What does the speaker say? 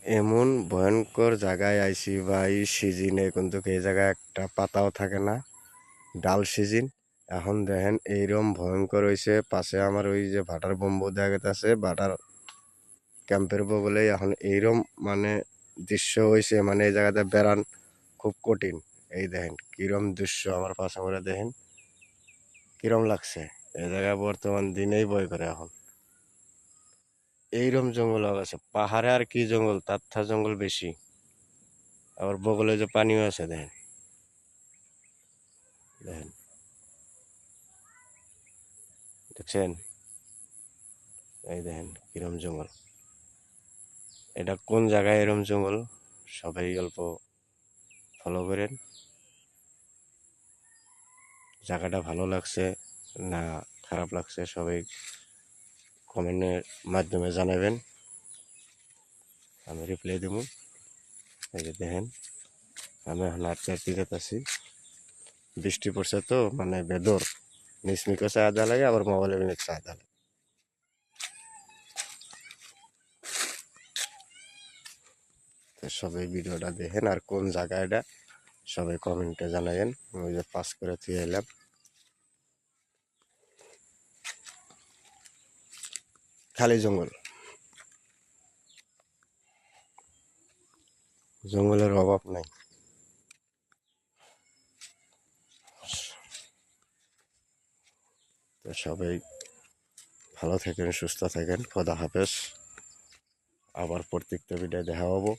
এমন ভয়ঙ্কর জায়গায় আইছি বা এই সিজনে কিন্তু এই জায়গায় একটা পাতাও থাকে না, ডাল সিজন। এখন দেখেন এইরকম ভয়ঙ্কর হয়েছে, পাশে আমার ওই যে ভাটার বম্বু দেখা আছে, ভাটার ক্যাম্পের বগলেই এখন এইরকম মানে দৃশ্য হয়েছে, মানে এই জায়গাতে বেড়ান খুব কঠিন। এই দেখেন কিরম দৃশ্য, আমার পাশে করে দেখেন কিরম লাগছে। এই জায়গায় বর্তমান দিনেই ভয় করে এখন। এইরকম জঙ্গল আছে পাহাড়ে, আর কি জঙ্গল, তার থা জঙ্গল বেশি। আবার বগলে যে পানিও আছে দেখেন, দেখেন দেখছেন, এই দেখেন কিরম জঙ্গল। এটা কোন জায়গায় এরম জঙ্গল, সবাই অল্প ফলো করেন। জায়গাটা ভালো লাগছে না খারাপ লাগছে সবাই কমেন্টের মাধ্যমে জানাবেন, আমি রিপ্লাই দেবো। এই যে দেখেন আমি এখন আটটার দিকে আছি, বৃষ্টি পড়ছে তো মানে বেদর নিচমিকো চাহিদা লাগে, আবার মোবাইলে মিনিট চাহিদা লাগে। তো সবাই ভিডিওটা দেখেন, আর কোন জায়গা এটা সবাই কমেন্টে জানাবেন। ওই যে পাস করে দিয়ে এলাম, খালি জঙ্গল, জঙ্গলের অভাব নাই। তো সবাই ভালো থাকেন, সুস্থ থাকেন, খোদা হাফেজ। আবার প্রত্যেকটা ভিডিও দেখা হবো।